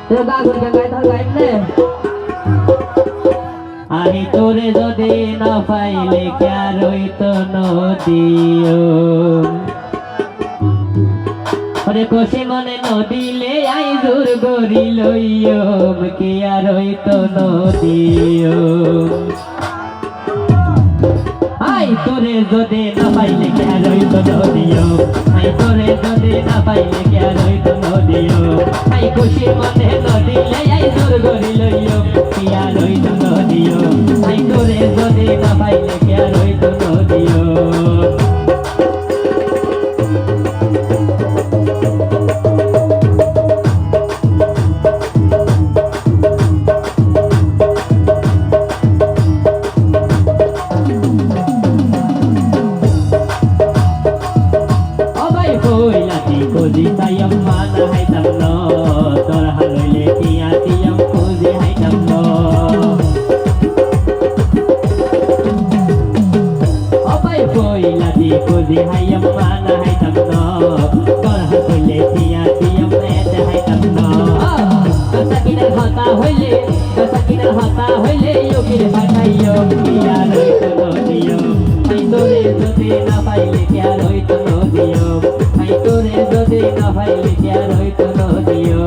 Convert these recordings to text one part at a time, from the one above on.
গা ঘুরে গাইতে হয় গাইলে আহি তোরে যদি না পাইলে কে রইত নদীও ওরে কোশি মনে নদীলে আই দূর গরি লইও কে রইত নদীও আই তোরে যদি না পাইলে কে রইত নদীও আই তোরে যদি না পাইলে কে রইত নদীও আই কোশি মনে নদীলে আই দূর গরি লইও কে রইত নদীও আই তোরে যদি না পাইলে কে রইত নদীও Dayam mana hai tam no tor halole tiya tiyam kuzi hai tam no opai koi lati kuzi hayam mana hai tam no tor halole tiya tiyam et hai tam no kasakinar hata hoile yogir bhatayo kiya roi to nodiyo ai tore jodi na paile kya roi to nodiyo ai tore jodi na paile kya roi to nodiyo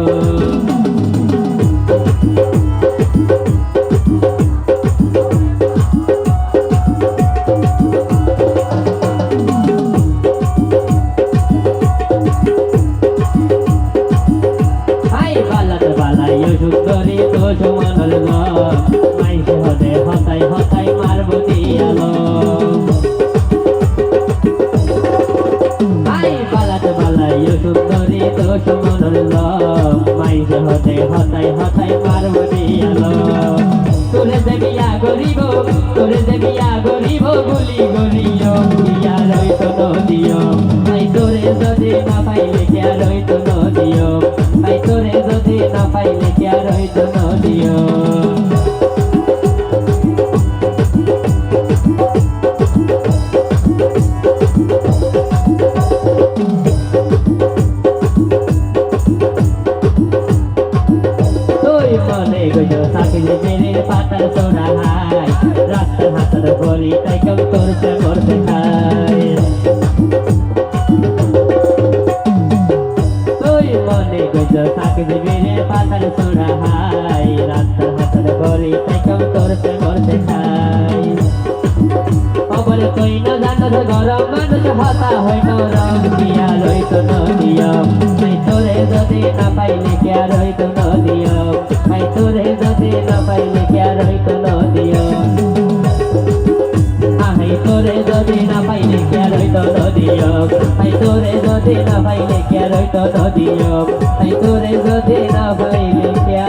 ai balat balayo sukori to sumanal go mai hode hotai marbo dialo সুন্দরী তো সুমনর মাইসে হতে হতাই মারব দিয়ালো তোরে দেবিয়া গরিব গুলি গরিও কিয়া রইত নদিও I তোরে যদি না পাইলে কিয়া রইত নদিও আই তোরে যদি না পাইলে কিয়া রইত নদিও সাকিলে মেরে পাতার সোনা হাই রাস্তার হাতার বলি তাই কেউ করতে খাই তুই মনে গজ সাকিলে মেরে পাতার সোনা হাই রাস্তার হাতার বলি তাই কেউ করতে খাই খবর তুই না জানার গরম মানুষ হতা হয় নরম কিয়া রইত নদিয়ম তাই তোরে যদি না পাইলে কিয়া রইত নদিয়ম তাই তোরে যদি না পাইলে কিয়া রইত নদিয়ম আই তোরে যদি না পাইলে কিয়া রইত নদিয়ম আই তোরে যদি না পাইলে কিয়া রইত নদিয়ম আই তোরে যদি না পাইলে কিয়া